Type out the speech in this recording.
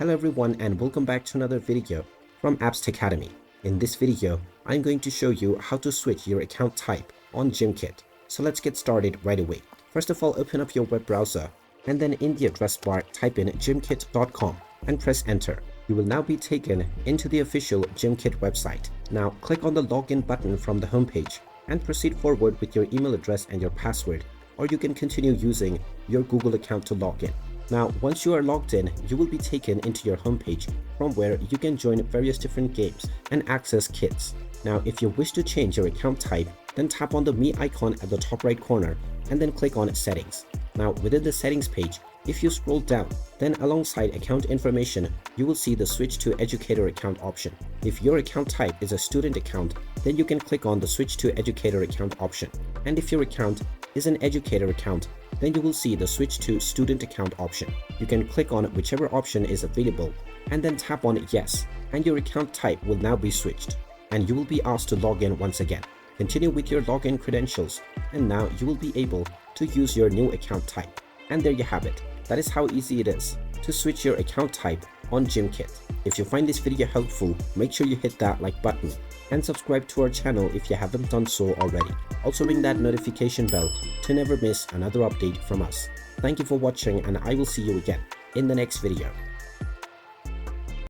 Hello everyone and welcome back to another video from Apps Academy. In this video, I'm going to show you how to switch your account type on Gimkit. So let's get started right away. First of all, open up your web browser and then in the address bar type in gimkit.com and press enter. You will now be taken into the official Gimkit website. Now click on the login button from the homepage and proceed forward with your email address and your password, or you can continue using your Google account to log in. Now, once you are logged in, you will be taken into your homepage from where you can join various different games and access kits. Now, if you wish to change your account type, then tap on the Me icon at the top right corner and then click on Settings. Now, within the settings page, if you scroll down, then alongside account information, you will see the Switch to Educator account option. If your account type is a student account, then you can click on the Switch to Educator account option. And if your account is an educator account, then you will see the Switch to Student account option. You can click on whichever option is available and then tap on Yes, and your account type will now be switched. And you will be asked to log in once again. Continue with your login credentials, and now you will be able to use your new account type. And there you have it. That is how easy it is to switch your account type on Gimkit. If you find this video helpful, make sure you hit that like button and subscribe to our channel if you haven't done so already. Also ring that notification bell to never miss another update from us. Thank you for watching and I will see you again in the next video.